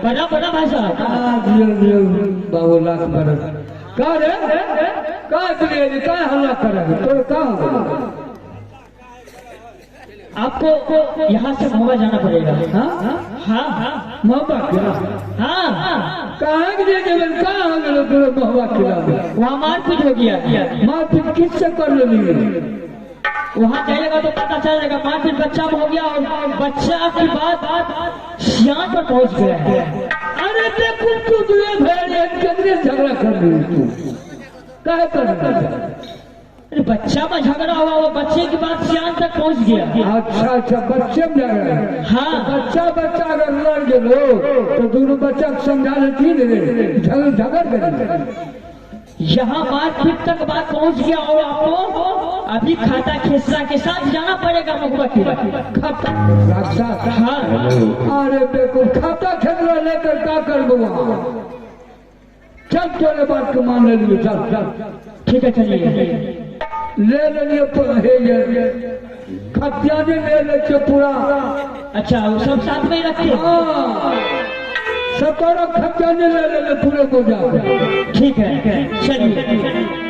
बड़ा बड़ा भाई साहब बाबू लाख बरस का रे का हल्ला करेंगे तो कहाँ आपको यहाँ से मोहब्बत जाना पड़ेगा। हाँ हाँ हाँ मोहब्बत हाँ कहाँ के जगह कहाँ हम लोग मोहब्बत खिला वहाँ मारपीट हो गया। मारपीट किससे कर ली वहाँ जाएगा तो पता चलेगा मारपीट बच्चा में हो गया और बच्चा की बात सियान पर पहुँच गया है। अरे देखो तू तुझे भेड़ कितने झगड़ा कर रही तू क्या कर अरे बच्चा में झगड़ा हुआ वो बच्चे की बात सियान तक पहुँच गया। अच्छा बच्चे में झगड़ा हाँ बच्चा अगर लड़ गए तो दोनों बच्चा को समझा देती झगड़ गए यहाँ मारपीट तक बात पहुँच गया और आपको अभी खाता खेसरा के साथ जाना पड़ेगा महुआ हाँ अरे देखो खाता खेसरा लेकर क्या कर चल तोरे बात को मान लिए चल ठीक है चलिए ले लिए खतियाने ले ले पूरा। अच्छा वो सब साथ में रखे सतोरा खतियाने ले पूरे को जा। ठीक है चलिए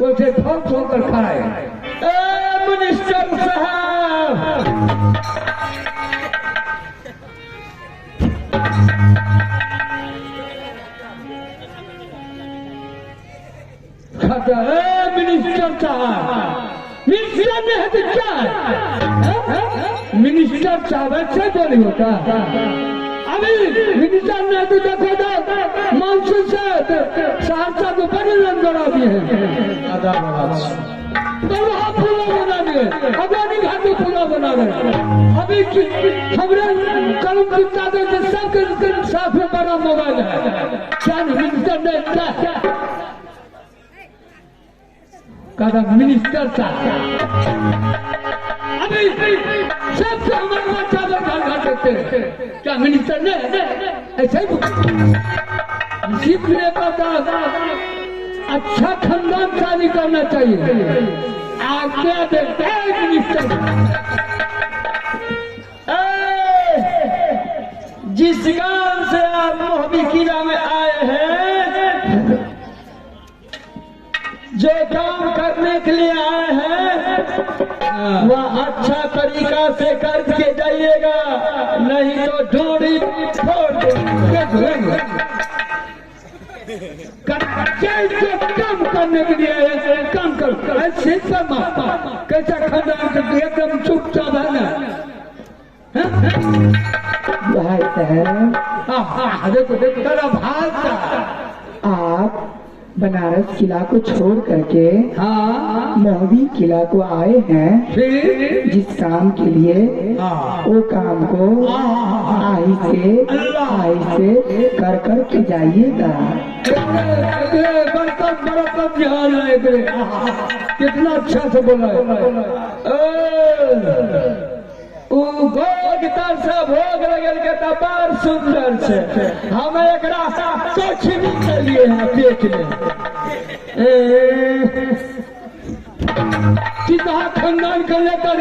उसे ठोक ठोक कर खाए मिनिस्टर साहब खाता है मिनिस्टर साहब मिनिस्टर में है तो क्या मिनिस्टर साहब ऐसे बोली होता अभी मिनिस्टर ने तो देखो तो मानसून से सहरसा को बड़े रन करा दिए हैं पुला बना दिए अदानी घाट में पुला बना रहे अभी हमारे कलम की ताकत से सबके साथ में बड़ा मोबाइल है क्या मिनिस्टर ने कहा मिनिस्टर साहब अभी सबसे हमारे बच्चा घर सकते क्या मिनिस्टर ने ऐसे ही सीखने का अच्छा खानदान शादी करना चाहिए आज्ञा देते मिनिस्टर जिस गांव से आप मोहबी किला में आए हैं जो काम करने के लिए आए हैं वह अच्छा तरीका से करके जाइएगा नहीं तो डोरी फोड़ देंगे। काम करने के लिए काम कर ऐसे कैसा खाना एकदम चुपचाप है ना देखो देखो तेरा भाषा आप बनारस किला को छोड़ करके हाँ मोहबी किला को आए हैं। फिर जिस काम के लिए हाँ वो काम को आई से कर कर के जाइएगा। कितना अच्छा से बोला भोग लगल के तबार सुंदर से हम एक कुछ नहीं चलिए हैं पेट में सीधा खंडन कर लेकर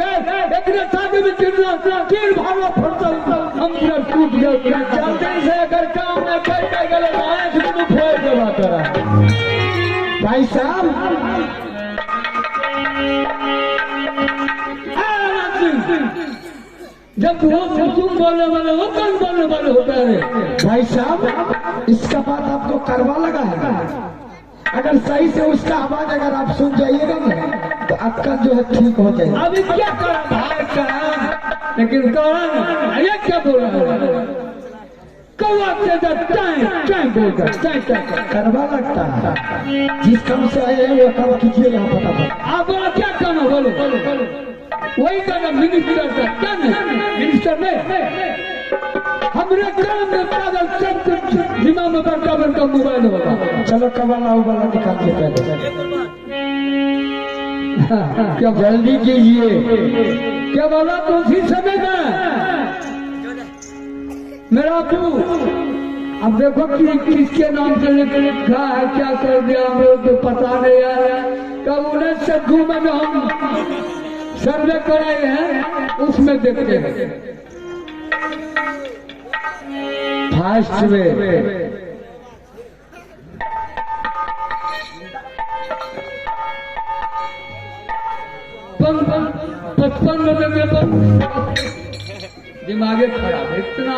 एक शादी में तीर भागा फटल हम पूरा टूट गया। जल्दी से अगर काम में कर गए फोड़ देवा करा भाई साहब जब तुम बोलने वाले हो कौन बोलने वाले होता है। भाई साहब इसका बात आपको करवा लगा है। अगर सही से उसका आवाज अगर आप सुन जाइएगा ना तो आपका जो है ठीक हो जाएगा। अभी क्या करा भाई करा लेकिन करा ये क्या बोला कौवा से करवा लगता है। जिस काम से आए हैं वो काम कीजिए यहाँ फटाफट। आप क्या करना बोलो वही करना मिनिस्टर का क्या नहीं मिनिस्टर में हमरे काम में पागल सब कुछ दिमाग में बड़का बड़का मोबाइल होगा। चलो कवाला उबाला निकाल के पहले क्या जल्दी कीजिए क्या बोला तो उसी समय में मेरा अबू अब देखो कि किसके नाम से लिखा है क्या कर दिया हम लोग तो पता नहीं है। कब 19 में हम सर्वे कराए हैं उसमें देखते हैं फास्ट में 55 में दिमागे खराब है। इतना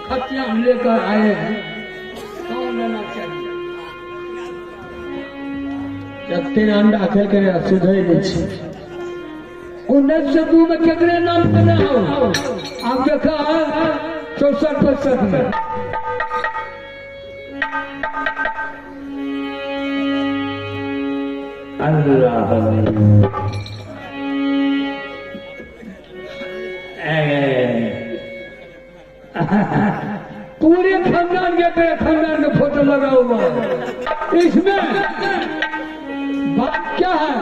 खर्चा हम लेकर आए हैं कौन लेना चाहिए। जब तीन अंडा खेल कर सुधर नहीं 1902 में कितने नाम बना हो आप देखा 64-65 में अल्लाह पूरे खानदान के खानदान का फोटो लगा हुआ है। इसमें बात क्या है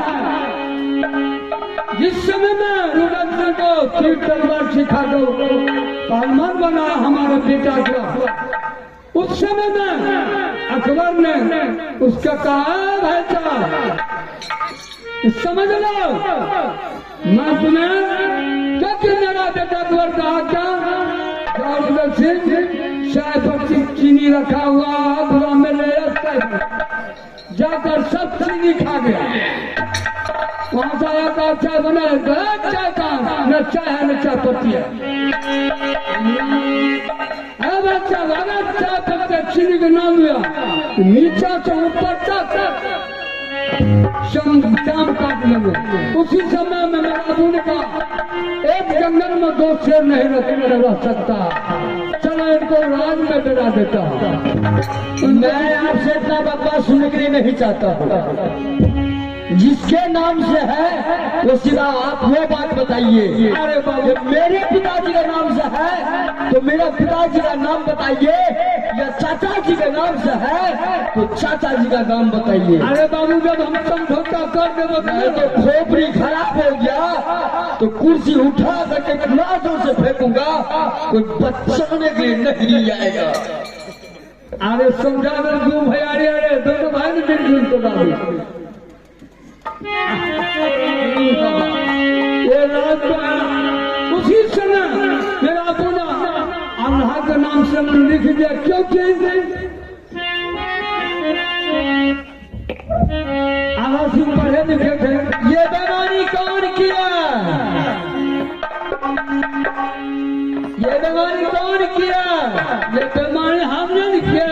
जिस समय में रुद्र को तीर तलवार सिखा दो पहलवान बना हमारे बेटा का उस समय में अकबर ने उसका कहा भाईचा समझ लो मैं तुम्हें क्या मेरा बेटा अकबर कहा क्या चाय पत्ती चीनी रखा हुआ गुलाम में ले जाकर सब चीनी खा गया। वहां से आया का चाय बना चाय का न चाय है न चाय पत्ती है। बच्चा चाय पत्ती चीनी का नाम लिया नीचा से ऊपर तक शाम काट लगे। उसी समय में मेरा अबू ने कहा एक जंगल में 2 शेर नहीं रह सकता चलो इनको राज में डरा देता हूँ। मैं आपसे इतना बकवास सुनने के लिए नहीं चाहता हूँ। जिसके नाम से है वो सीधा आप वो बात बताइए। अरे बाबू मेरे पिताजी का नाम से है तो मेरा पिताजी का नाम बताइए या चाचा जी के नाम से है तो चाचा जी का नाम बताइए। अरे बाबू जब हम समझौता कर देंगे तो खोपड़ी खराब हो गया तो कुर्सी उठा करके क्लासों से फेंकूंगा कोई बचाने के लिए नहीं आएगा। अरे समझा दो क्यों भैया अरे दोनों भाई ने मिलजुल तो डाली ये रात उसी समय मेरा अपना अल्लाह के नाम से लिख दिया क्योंकि आवासी पढ़े लिखे थे। ये बेमानी कौन किया ये बेमानी कौन किया ये बेमानी हमने नहीं किया।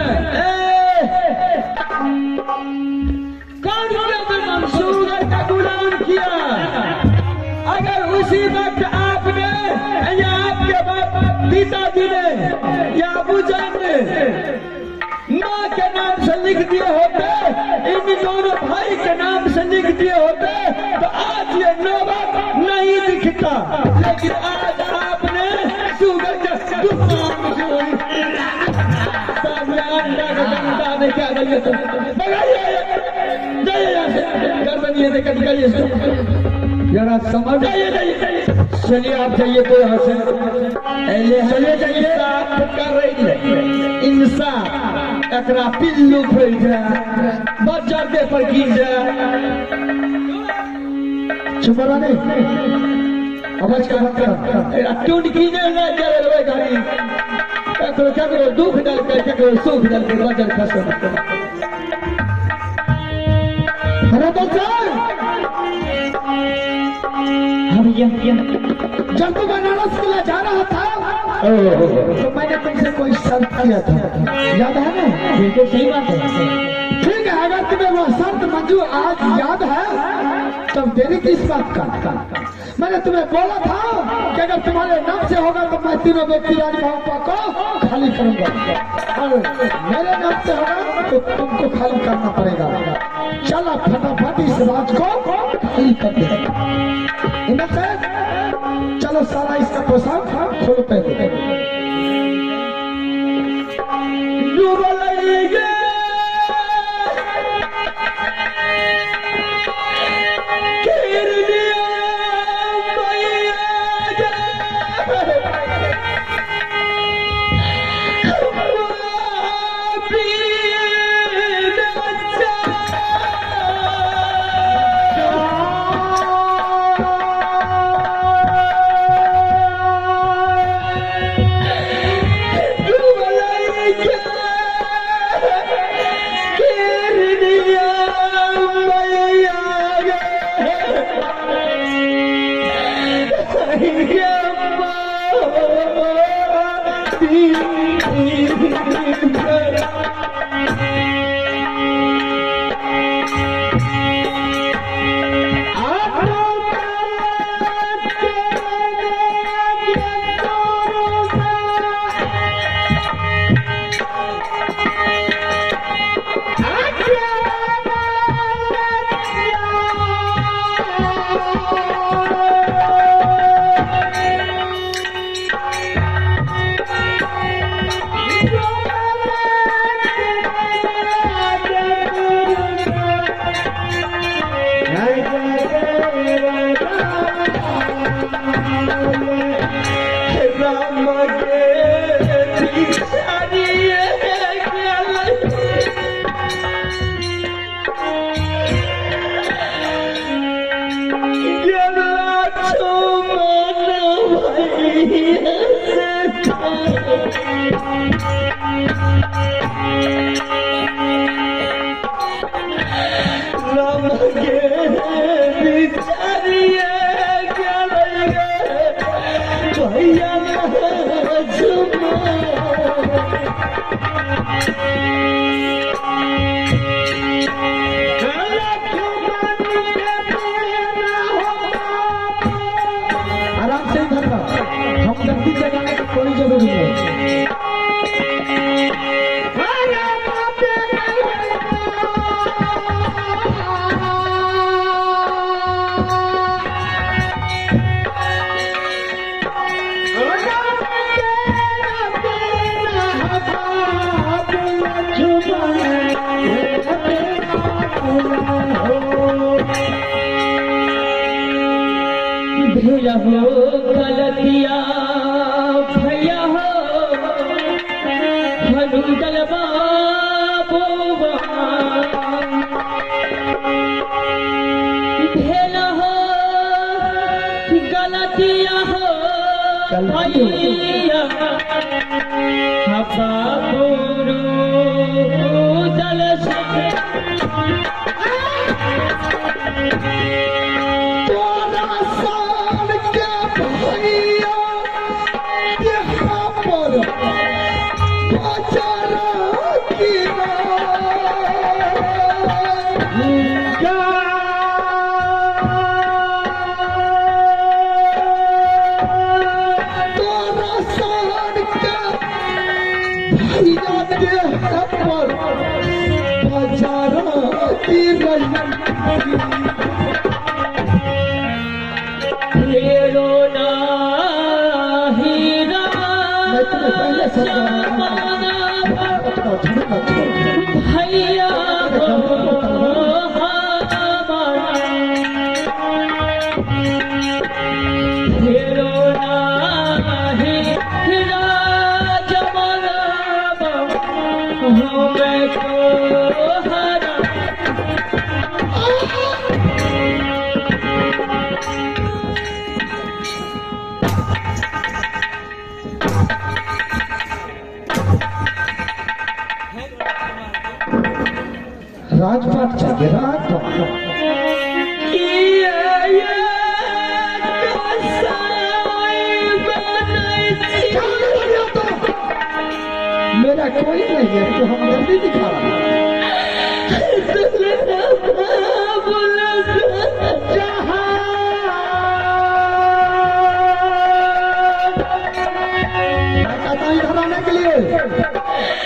कौन किया बेमानी सूरज का गुलाम किया। अगर उसी वक्त आपने या आपके पिताजी ने या अबू जान ने माँ के नाम से लिख दिए होते दिए होते तो आज ये नौबत नहीं दिखता, लेकिन आज आपने शुगर का दुकान जोड़ी सामने अंडा का डंडा ने क्या कर दिया। जाइए यहाँ से, घर में नहीं देखा निकालिए इसको, जरा समझ जाइए जाइए। चलिए आप जाइए तो यहाँ से चले जाइए, साफ कर रही है इंसान एकरा पिल्लू फैल जाए, बच्चा देह पर गिर जाए। चुप रहा नहीं, आवाज कर टूट कीने ना चले रे गाड़ी, एकरो ककरो दुख डाल के ककरो सुख डाल के वजन खसम। अरे बच्चा जब तू बनारस के लिए जा रहा था तो मैंने तुमसे कोई शर्त किया था, याद है ना? बिल्कुल सही बात है। ठीक है, अगर तुम्हें वह शर्त मंजूर आज याद है तब देरी किस बात का? मैंने तुम्हें बोला था कि अगर तुम्हारे नाम से होगा तो मैं तीनों व्यक्ति राजभवन को खाली करूंगा, और मेरे नाम से होगा तो तुमको खाली करना पड़ेगा। चलो फटाफट इस राज को खाली कर दे। चलो सारा इसका पोशाक खोलो पहले। भैया हो गलतिया भैया हो हनु जलवा भेला हो गलतिया हो भैया हवा गुरु जल पर भैया राजपाट चाहिए राजपाट मेरा कोई नहीं है तो हम जल्दी दिखा रहा इधर आने के लिए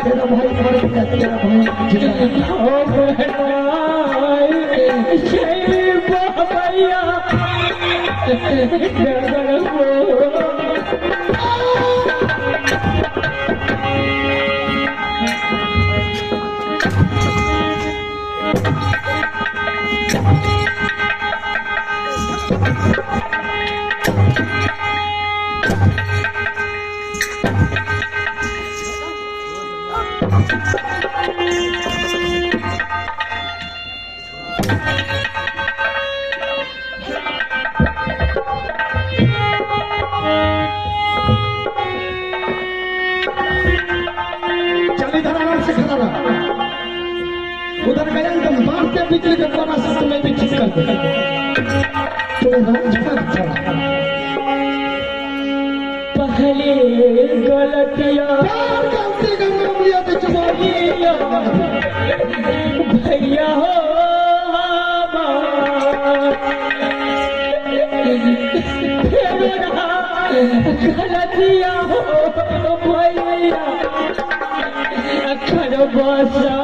तेरा भाई मर गया तेरा उधर गया एकदम मारते बिजली के कोना से तुम्हें भी ठीक कर दे पहले गलतियां गलती का नाम लिया तो चुमाइया भैया हो गलतियां हो भैया अखर बसा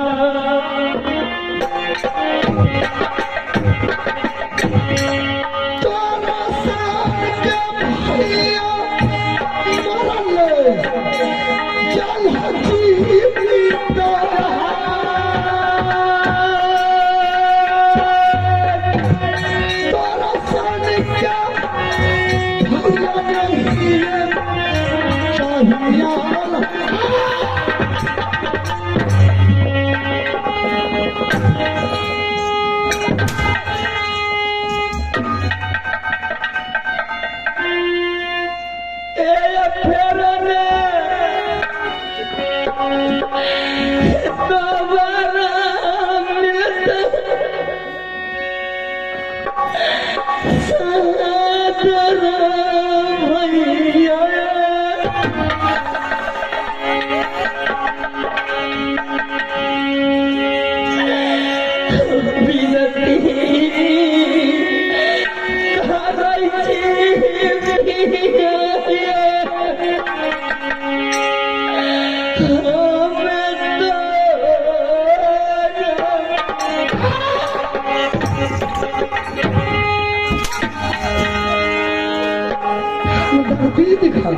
दिखा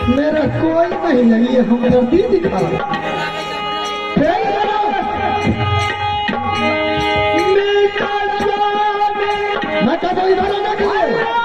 मेरा कोई नहीं है ये हमदर्दी दिखा मैं कब इधर आना खाए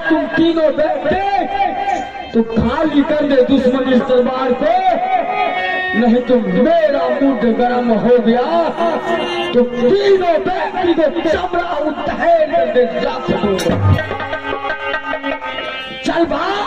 तुम तीनों बैठे तो खाली कर दे दुश्मन इस दरबार को, नहीं तो मेरा मुंड गर्म हो गया तो तीनों व्यक्ति को चमड़ा उठेर कर दे जा सकूंगा। चल भाग।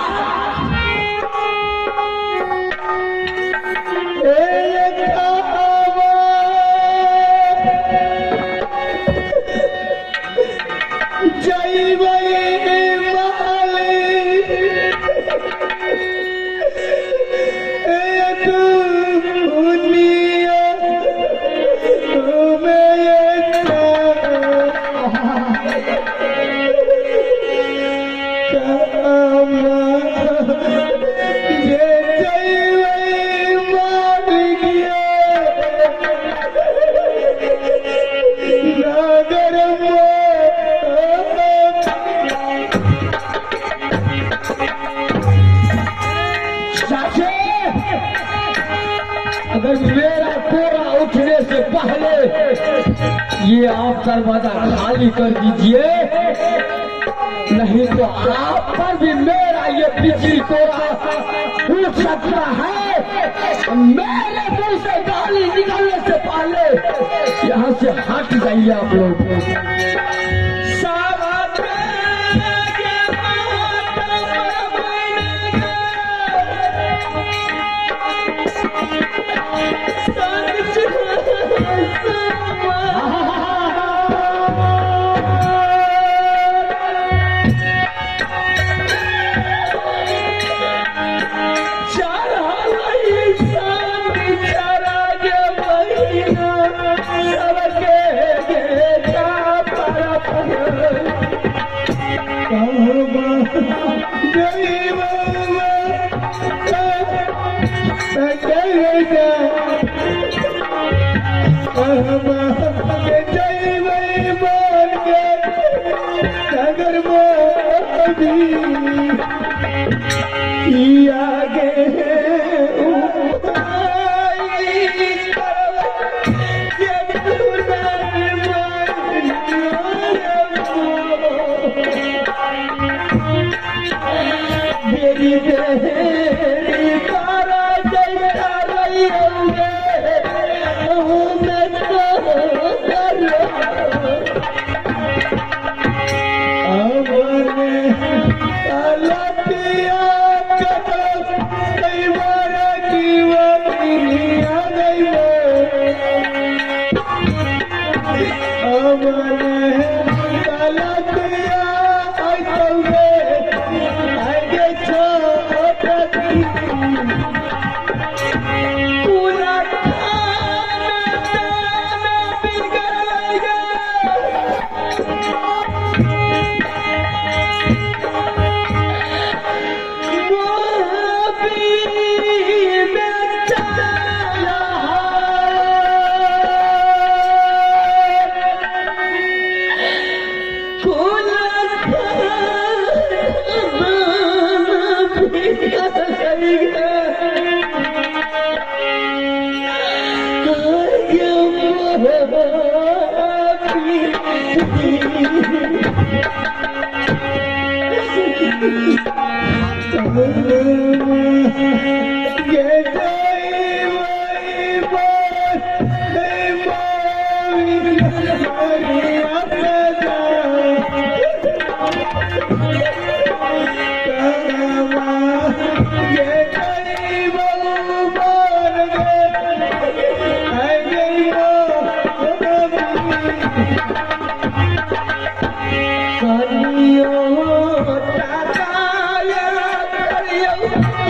अगर मेरा कोरा उठने से पहले ये आप दरवाजा खाली कर दीजिए, नहीं तो आप पर भी मेरा ये बिजली कोरा उठ सकता है। मेरे मुंह से गाली निकलने से पहले यहाँ से हट जाइए आप लोग।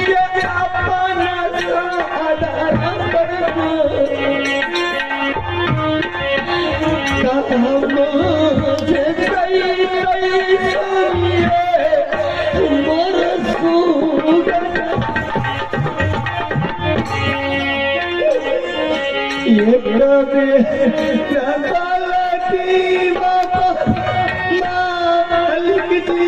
Yeah. हमसे कई सुनिए मोर सूरज ये कभी चलती बाबा मालिक जी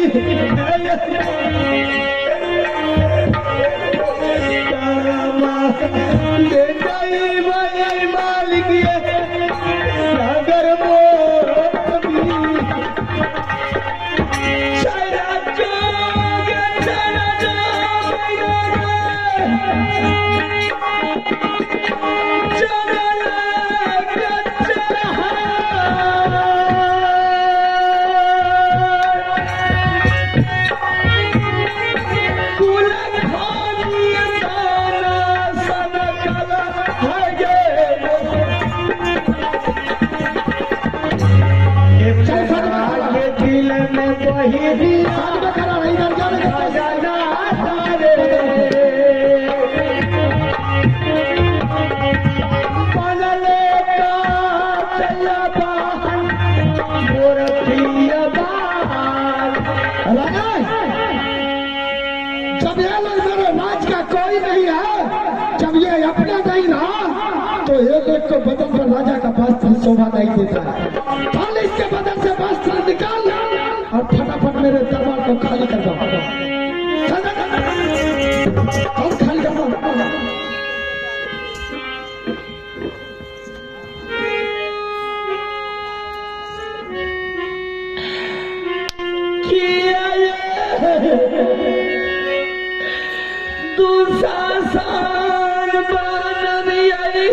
ले जाई भाई मालिक ये सागर मोर कभी सारा जोगे सारा दिल में वही दिया खड़ा नहीं कर जाना सारे पलले का चला बहन मोर प्रिय बाल जब ये लोग मेरे राज का कोई नहीं है, जब ये अपना नहीं रहा तो ये लोग को बदन पर राजा का वस्त्र शोभा नहीं देता है। फल इसके बदन से वस्त्र निकाल और फटाफट मेरे दरबार को खाली कर दो। और खाली कर दो। दुशासन बनन आई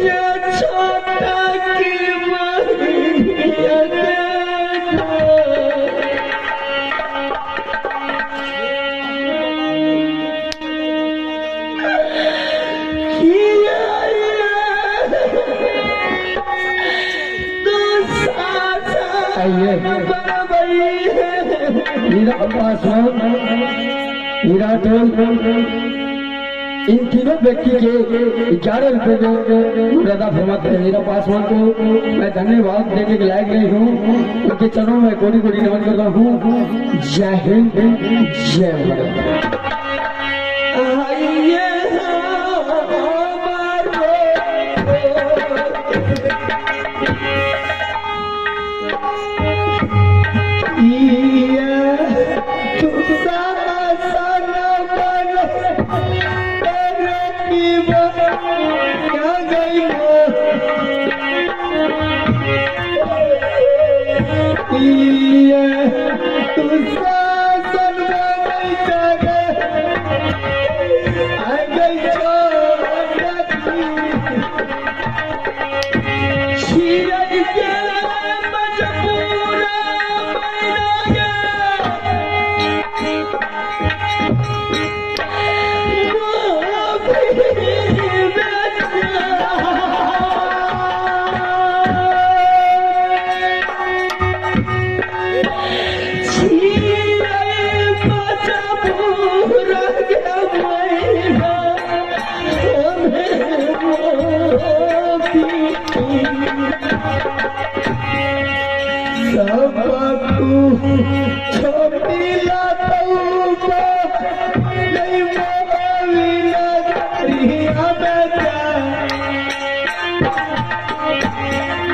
ये छोटा की महिया देखो किया दुशासन बनबई हीरा पासवान हीरा टोल इन तीनों व्यक्ति के 11 रुपए में मुरादा फरमाते हैं। हीरा पासवान को मैं धन्यवाद देने के लायक नहीं हूँ, उनके चरणों में कोटि कोटि नमन करता हूँ। जय हिंद जय भारत।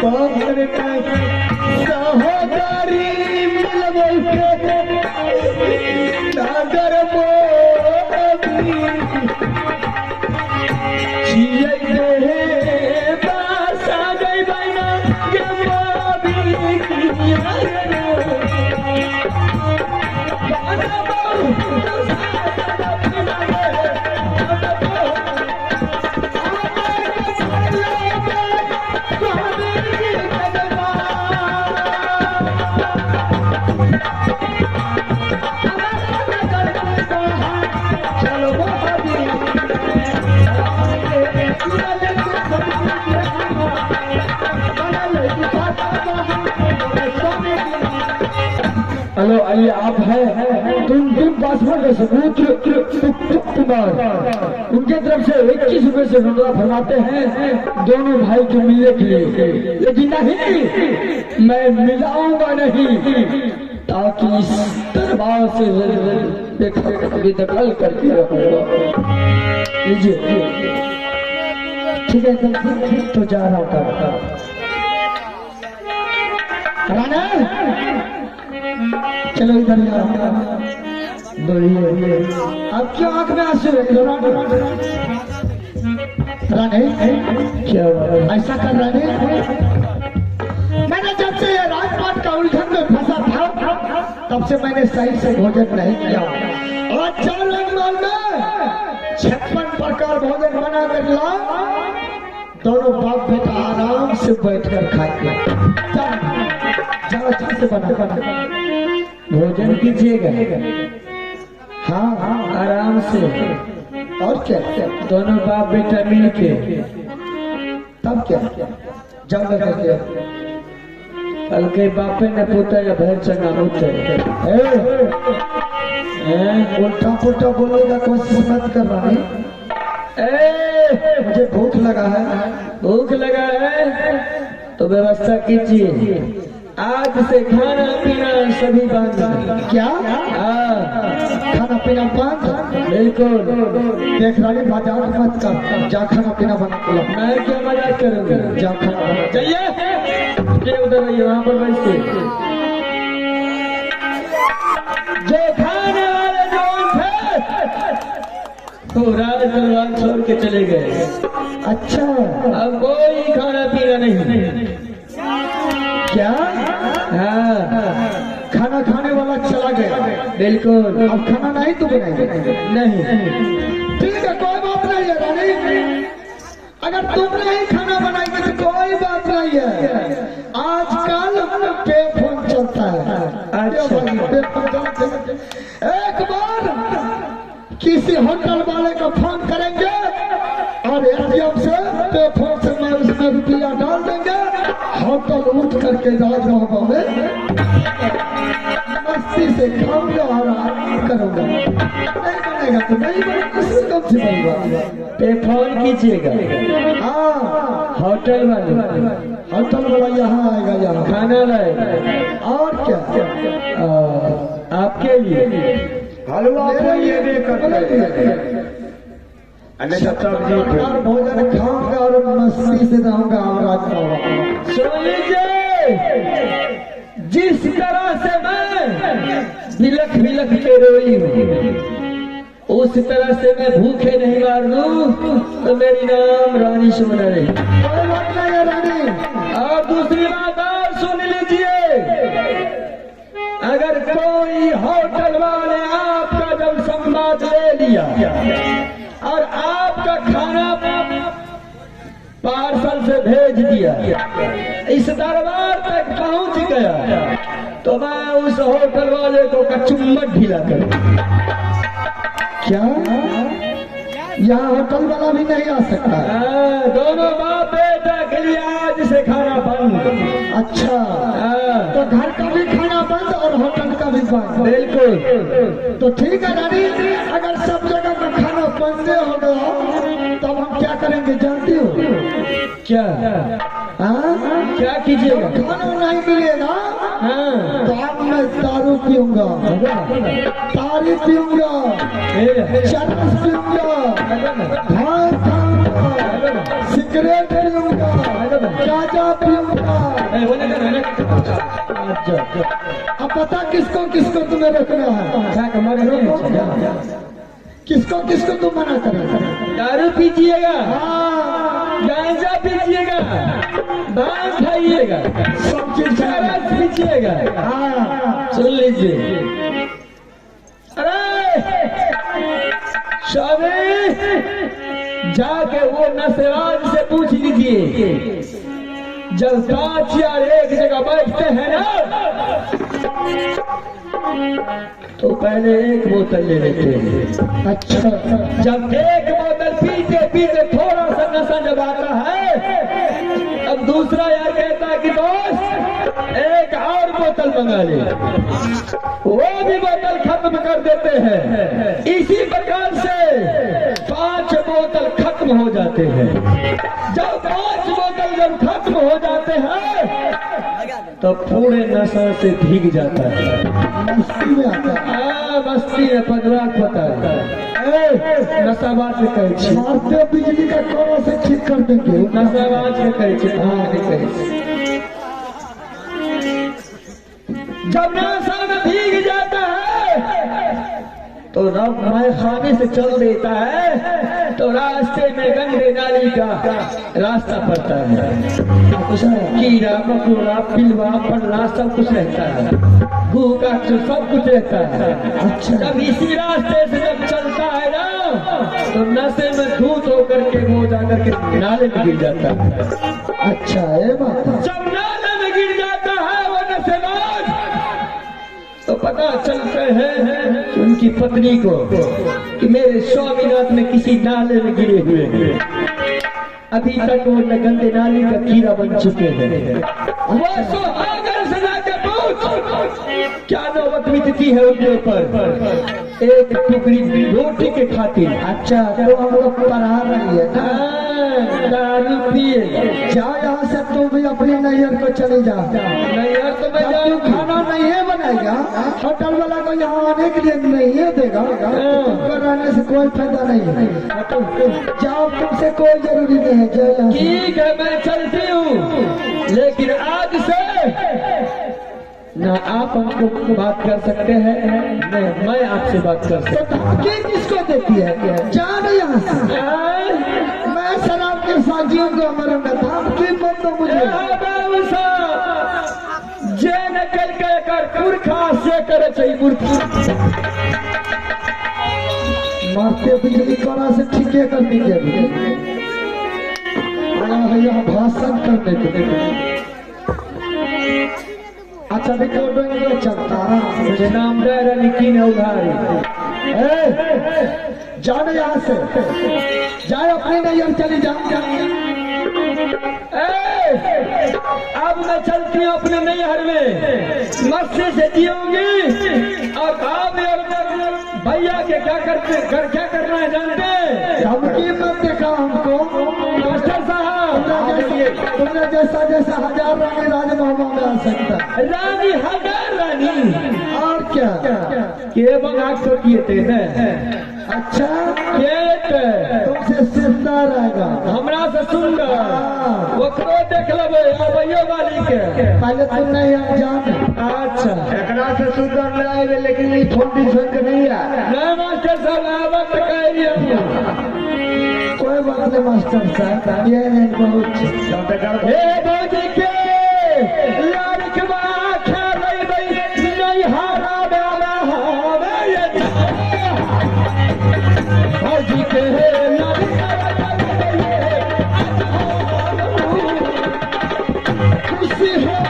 सहोदरी नागर हेलो, आइए आप है तुम पासवर्ड का सबूत कुमार उनके तरफ से 21 रुपए से रुपया फरमाते हैं दोनों भाई के मिलने के लिए, लेकिन नहीं मैं मिलाऊंगा नहीं, ताकि इस दरबार से बेदखल करके रखूंगा। लीजिए ठीक है तो जा रहा हूँ। राणा चलो इधर बोलिए, अब क्यों आंख में आंसू है? राणे क्या ऐसा कर रहे हैं? मैंने जब से ये राजपाट का उलझन में फंसा था तब से मैंने सही से भोजन नहीं किया, और 4 रंगमाल में 56 प्रकार भोजन बना कर ला, दोनों बाप बेटा आराम से बैठकर खाएंगे। जाओ अच्छा से बना भोजन कीजिएगा। हाँ आराम से, और क्या दोनों बाप बेटा मिल के, तब क्या जाओ करके कल के बापे ने पोता या भैर चंगा होते उल्टा पुल्टा बोलेगा, कोशिश मत कर रहा है। मुझे भूख लगा है, भूख लगा है तो व्यवस्था कीजिए, आज से खाना पीना सभी बंद। क्या खाना पीना बंद? बिल्कुल। देख रही बाजार मत कर, जा खाना पीना बना। मैं क्या मजाक करूँगा, जा खाना बना। चाहिए उधर रहिए, वहाँ पर बैठिए। जो खाने वाले जो थे तो राज दरबार छोड़ के चले गए। अच्छा अब कोई खाना पीना नहीं। क्या? हाँ खाना खाने वाला चला गया। बिल्कुल। अब खाना नहीं तो बनाएंगे? नहीं। ठीक है कोई बात नहीं है रानी, अगर तुम नहीं खाना बनाएंगे तो कोई बात नहीं है। आजकल पे फोन चलता है। अच्छा। एक बार किसी होटल वाले को फोन करेंगे और एटीएम से पे फोन से मैं उसमें रुपया डाल देंगे, होटल उठ करके राजभवन में मस्ती से खाऊंगा और आराम करूंगा। नहीं बनेगा तो नहीं बनेगा, इसमें कम से बनेगा। पे फोन कीजिएगा। हाँ होटल वाला यहाँ आएगा, यहाँ खाना लाएगा। और क्या आपके लिए हलवा ये भोजन खाऊंगा और मस्ती से रहूंगा। सुन लीजिए, जिस तरह से मैं बिलख बिलख के रोई हूँ उस तरह से मैं भूखे नहीं मार दूं तो मेरी नाम रानी सुमना रही। कोई बात नहीं है रानी। और दूसरी बात और सुन लीजिए, अगर कोई होटल वाले आपका जब संवाद ले लिया और आपका खाना पार्सल से भेज दिया, इस दरबार तक पहुंच गया, तो मैं उस होटल वाले को कचुम्बट ढीला करूं। क्या? यहाँ होटल वाला भी नहीं आ सकता? दोनों बाप बेटा के लिए आज से खाना बंद। अच्छा तो घर का भी खाना बंद और होटल का भी बंद? बिल्कुल। तो ठीक है रानी, अगर सब जगह का खाना बंद होगा तब हम क्या करेंगे जानती हो? क्या? क्या कीजिएगा? खाना नहीं मिलेगा तो अब मैं दारू पीऊंगा, तारी पीऊंगा, चरस पीऊंगा, भांग खाऊंगा, सिगरेट पीऊंगा, गांजा पीऊंगा। अब पता किसको किसको तुम्हें रोकना है? किसको किसको तुम मना करेगा? दारू पीजिएगा, गांजा पीजिएगा, भांग खाइएगा, सब चीज पीजिएगा। सुन लीजिए, अरे शादी जाके वो नशेबाज से पूछ लीजिए, जब 5 या 1 जगह बैठते हैं ना तो पहले 1 बोतल ले लेते हैं। अच्छा जब 1 बोतल पीते पीते थोड़ा सा नशा जब आता है, अब दूसरा यार कहता है कि दोस्त 1 और बोतल मंगा ले, वो भी बोतल खत्म कर देते हैं। इसी प्रकार से तो पूरे नशा से भीग जाता है। मस्ती में आता है। मस्ती में पगला पता है। नशाबाज के कहै छी, मारते बिजली का कौन से ठीक कर देंगे। नशाबाज के कहै छी, कहै छी। जब नशा में भीग जाता है तो रब माए खाने से चल देता है तो रास्ते में गंदे नाली का रास्ता पड़ता है। कीड़ा मकोड़ा पिलवा पड़ना सब कुछ रहता है, भूखा सब कुछ रहता है। अच्छा। जब इसी रास्ते से जब चलता है ना तो नशे में धूत होकर के वो जाकर के नाले में गिर जाता है। अच्छा ये बात है। जब नाले में गिर जाता है वो नशेबाज तो पता चलता है कि उनकी पत्नी को कि मेरे स्वामीनाथ में किसी नाले में गिरे हुए हैं। अभी तक वो गंदे नाली का कीड़ा बन चुके हैं। वो सुहागन से जाकर पूछ क्या नौबत बीतती है उनके ऊपर एक टुकड़ी रोटी के खातिर। अच्छा तो हम लोग पढ़ा रही है ना। दारू पिए जाओ यहाँ से, तू भी अपनी नैयर को चली जा। नैयर तो मैं जब तू खाना नहीं है बनाएगा, होटल वाला को यहाँ आने के लिए नहीं है देगा, तुमको रहने से कोई फायदा नहीं है। जाओ, तुमसे कोई जरूरी नहीं है। जाओ यहाँ से। ठीक है मैं चलती हूँ, लेकिन आज से ना आप हमको बात कर सकते हैं न मैं आपसे बात कर सकता तो धमकी किसको देती है? जाओ यहाँ से। हूँ। मैं शराब के साजियों को मरूंगा, धमकी मत दो मुझे। जे निकल के कर पुरखा से करे चाहिए पुरखा। मारते बिजली कोना से ठीके कर दीजिए। आया है यहाँ भाषण करने के लिए। अच्छा रिकॉर्डिंग में चलता रहा। मुझे नाम दे रहा लेकिन उधारी। जाओ यहाँ से, जाओ अपनी नैयर चली जाओ। अब मैं चलती हूँ अपने नैहर में, मस्ती से जीऊंगी। और आप भैया के क्या करना है जानते? धमकी मत देखा हमको। मास्टर साहब तुमने जैसा हजार रानी राजमहल में आ सकता। रानी हजार रानी और क्या के बंगाक तो किए थे न। अच्छा तुमसे सुंदर रहेगा। हमरा से सुंदर वो करो देख लेबे अबैयो वाली के। पहले तुम नहीं आ जान। अच्छा एकरा से सुंदर ले आए, लेकिन ये फोन संग नहीं है। नहीं मास्टर साहब आवत कह रही कोई बात नहीं मास्टर साहब, ये नहीं बहुत हे भौजी के लड़कवा खेलै नहीं हारा बाबा हवे भौजी के खुशी है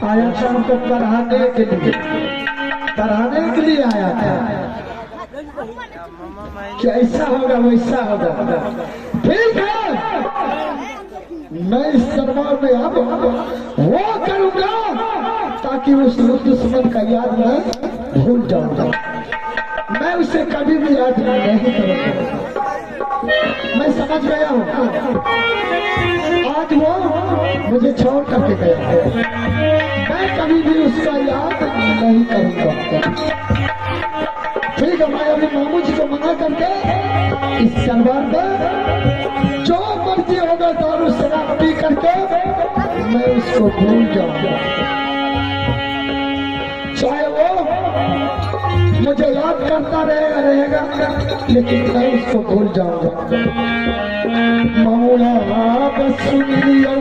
आया था हमको पढ़ाने के लिए आया था कि ऐसा होगा वैसा होगा। ठीक है, मैं इस दरबार में अब वो करूंगा ताकि उस दुश्मन का याद मैं भूल जाऊंगा। मैं उसे कभी भी याद नहीं करूंगा। मैं समझ गया हूँ आज वो मुझे छोड़ करके गया है, मैं कभी भी उसका याद नहीं करूंगा। ठीक है, मैं अभी मामू जी को मना करके इस दरबार में जो मर्जी होगा दारू शराब पी करके मैं उसको भूल जाऊंगा। चाहे वो मुझे याद करता रहेगा लेकिन मैं उसको भूल जाऊंगा। मौला बस सुन लियो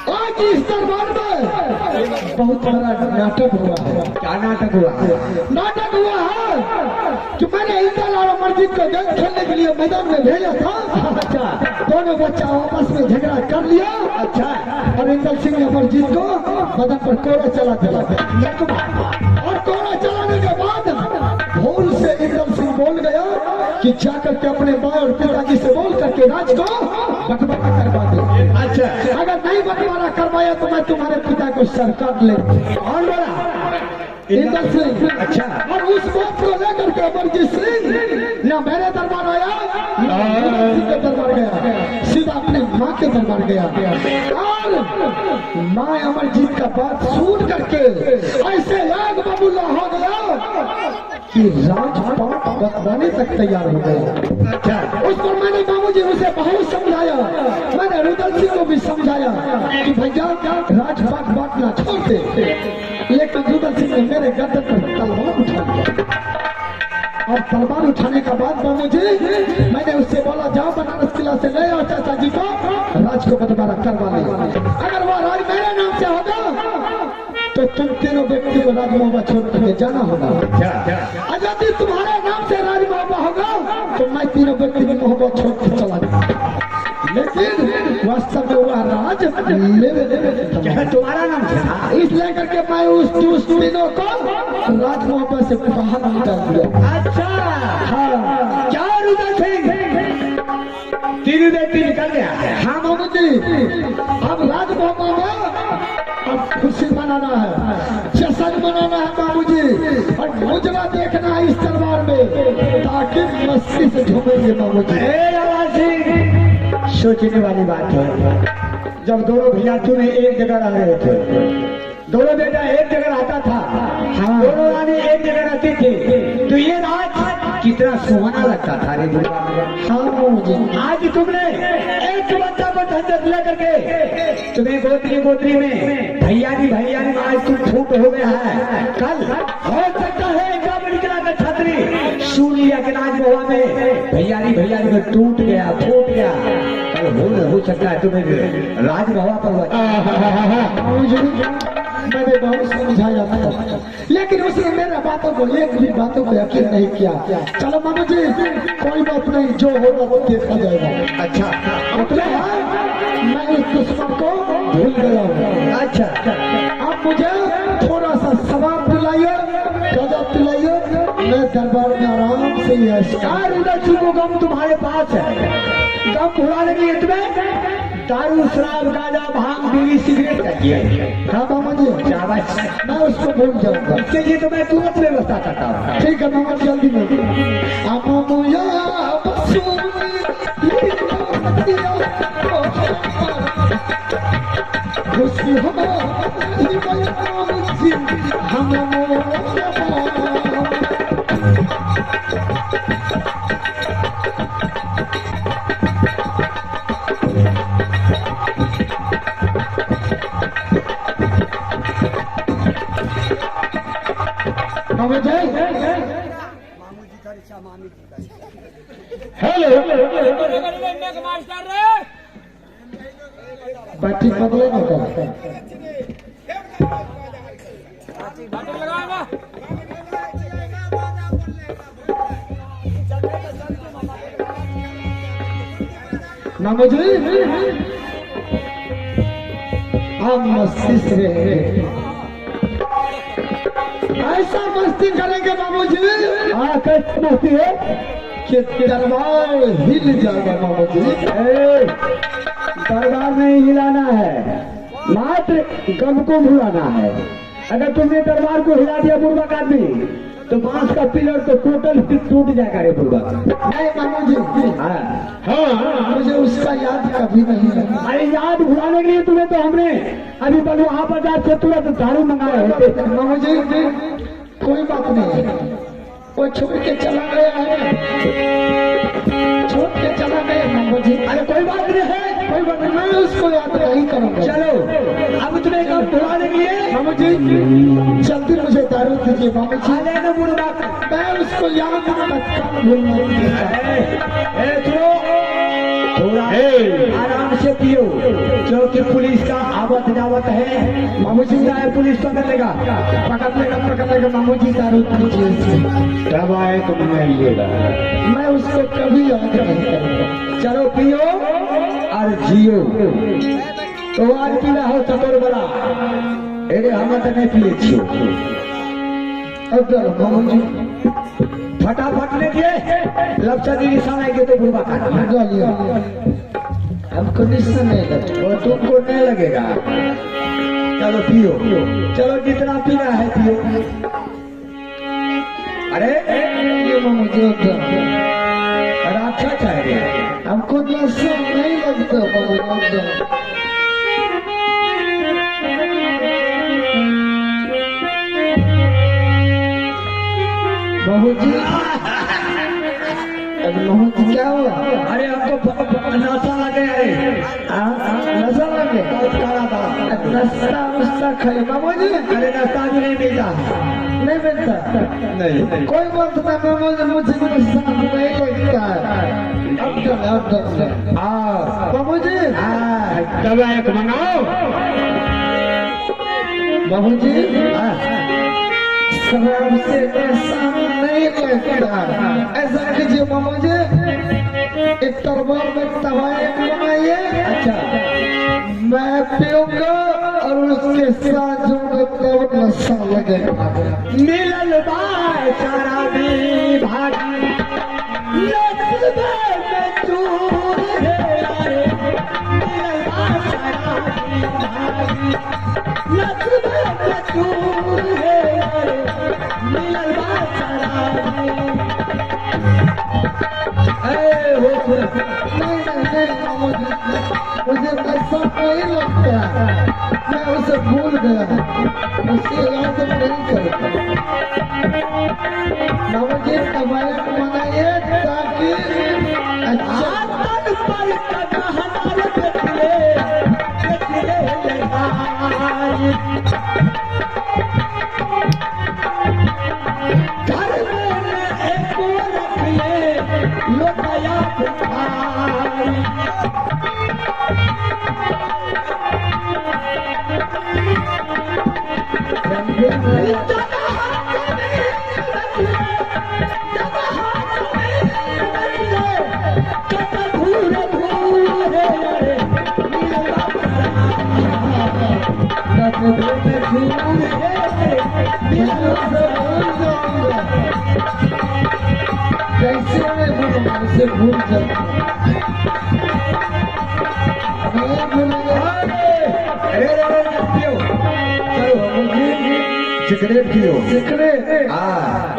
आज इस दरबार में बहुत बड़ा नाटक हुआ है। क्या नाटक हुआ? नाटक हुआ है कि मैंने इंदल और अमरजीत को गेम खेलने के लिए मैदान में भेजा था। अच्छा, दोनों बच्चा आपस में झगड़ा कर लिया। अच्छा, और इंदल सिंह ने अमरजीत को बदन पर कोड़ा चला दिया। और कोड़ा चलाने के बाद भूल से इंदल सिंह बोल गया कि जाकर के अपने माँ और पिताजी से बोल करके राज को बंटवारा करवा दे। अच्छा, अगर नहीं बंटवारा करवाया तो मैं तुम्हारे पिता को सरकार ले। कौन बोला? इंदल सिंह। अच्छा, और उस बात को लेकर के अमरजीत सिंह ना मेरे दरबार आया ना इंदल सिंह के दरबार गया, सीधा अपने माँ के दरबार गया। और माँ अमरजीत का बात सुन करके ऐसे आग बबूला हो गया कि राजपाट बतवाने तक तैयार हो गया। अच्छा, उस पर मैंने बाबूजी उसे बहुत समझाया, मैंने रुदल सिंह को भी समझाया कि भैया राजपाट बांटना छोड़ दे। लेकिन रुदल सिंह ने मेरे गर्दन पर तलवार उठा लिया। और तलवार उठाने का बाद बाबूजी मैंने उससे बोला जाओ बनारस किला से ले आओ चाचा जी को, राज को बंटवारा करवा ले। अगर वो राज मेरे नाम से होगा तो तुम तीनों व्यक्ति को राजमहल छोड़ के जाना होगा। और यदि तुम्हारे नाम से राजमहल होगा तो मैं तीनों व्यक्ति की मोहब्बत छोड़ के चला जाऊंगा। लेकिन वास्तव में वह राज मेरे तुम्हारा नाम था, इसलिए करके मैं उस तीनों को राजमहल से बाहर निकाल दिया। अच्छा, हाँ, क्या रुदल सिंह तीन व्यक्ति निकल गया? हाँ बाबू जी, अब राजमहल में अब खुशी मनाना है, जश्न मनाना है बाबूजी, और मुजरा देखना है इस दरबार में ताकि मस्ती से झूमेंगे बाबूजी। सोचने वाली बात है, जब दोनों भैया तूने एक जगह रह रहे थे, दोनों बेटा एक जगह रहता था, हम दोनों रानी एक जगह रहती थी, तो ये राज कितना सुहाना लगता था रे बुढ़ा। हाँ बाबूजी, आज तुमने एक बच्चा को झंझट लेकर के तुम्हें गोत्री में भैया ने आज तुम छूट हो गया है। कल हो सकता है निकला का छतरी सुन लिया कि राजमहल में भैया में टूट गया, फूट गया। कल हो सकता है तुम्हें राजमहल पर मैंने बहुत समझाया था, लेकिन उसने मेरे बातों को एक भी बातों को यकीन नहीं किया। चलो मामू जी, कोई बात नहीं, जो होगा वो देखा जाएगा। अच्छा, मतलब मैं इस दुश्मन को भूल गया हूँ। अच्छा, आप मुझे थोड़ा सा शराब पिलाइए, गजब पिलाइए, मैं दरबार में आराम से को गम तुम्हारे पास है, गम भुलाने के लिए तुम्हें दारू, शराब, गांजा, भांग, बीड़ी, सिगरेट चाहिए। हाँ मामा जी, मैं उसको भूल जाऊंगा। इसके लिए तो मैं तुरंत व्यवस्था करता हूँ। ठीक है मामा, जल्दी में मामा जी हेलो बैठी बदले ना मामा जी हम मस्ती से रहेंगे ऐसा मस्ती करेंगे मामू जी हाँ कैसे मस्ती है कि दरबार हिल जाएगा मामू जी दरबार नहीं हिलाना है, मात्र गम को भुलाना है। अगर तुमने दरबार को हिला दिया बुर्बक आदमी तो बांस का पिलर तो टोटल टूट जाएगा रे बुर्बक। नहीं मामू जी हाँ मुझे उसका याद कभी नहीं है। अरे याद भुलाने के लिए तुम्हें तो हमने अभी तक वहाँ पर जाकर तुरंत दारू मंगा रहे थे। मामू जी कोई बात नहीं है, वो छोड़ के चला गया है, छोड़ के चला गया मामू जी। अरे कोई बात नहीं है, कोई बात नहीं, मैं उसको याद नहीं करूँगा। चलो अब तुम्हें कब भुलाने के लिए मामू जी जल्दी मुझे दारू दीजिए मामू जी, आने ना बुर्बक। मैं उसको याद कब भूलना थोड़ा आराम से पियो क्योंकि पुलिस का आवत जावत है। मामू जी चाहे पुलिस पकड़ लेगा पकड़ लेगा मामू जी दारू दीजिए। तब आए तुम नहीं लेगा, मैं उसको कभी याद नहीं करूँगा। चलो पियो और जियो। तो आज पीला हो चतुर बड़ा अरे हम तो नहीं पिए छियो। अब मामू जी फटाफट ले दिए लपचा दी निशान आएंगे तो बुढ़वा काटना हमको निशान नहीं लगता और तुमको नहीं लगेगा। चलो पियो, चलो जितना पीना है पियो। अरे ये मामू जी अच्छा चाहिए हमको नशा नहीं लगता मामू जी। बहू जी अब बहू जी क्या हुआ? अरे हमको नशा लगे। अरे नशा लगे काला था नशा उस्ता खाए मामू जी। अरे नशा भी नहीं मिलता। नहीं मिलता नहीं कोई बात नहीं मामू जी, मुझे नशा नहीं लगता। अब मामू जी तब एक मंगाओ बाबू जी शराब से ऐसा नहीं लगता। ऐसा कीजिए मामा जी एक दरबार में तवाए बनाइए। अच्छा मैं पीऊंगा और उसके साथ जो तब नशा लगेगा। मिलल बाय सारा भी भागी नस्बे में तू है। मिलल बाय सारा भी भागी नस्बे में तू है। मिलल बाय सारा भी नहीं मामा जी मुझे नशा नहीं लगता। मैं उसे भूल गया, उसे याद नहीं करता। मामा जी तवाए बनाइए ताकि अच्छा कैसे उसे भूल जाता नहीं भूलेगा। सिगरेट पियो सिगरेट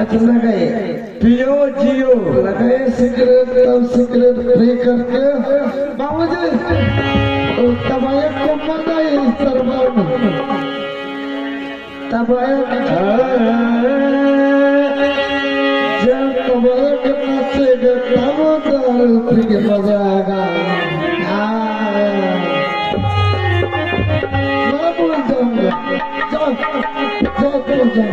अच्छा लगाए पियो जियो। लगाए सिगरेट तब सिगरेट पी करके बाबू जी तबायक को मंगाए इस दरबार में। तबायक जब तबायक नाचेगा तब दारू पी के मजा आएगा। मैं भूल जाऊंगा। जाओ जाओ जाओ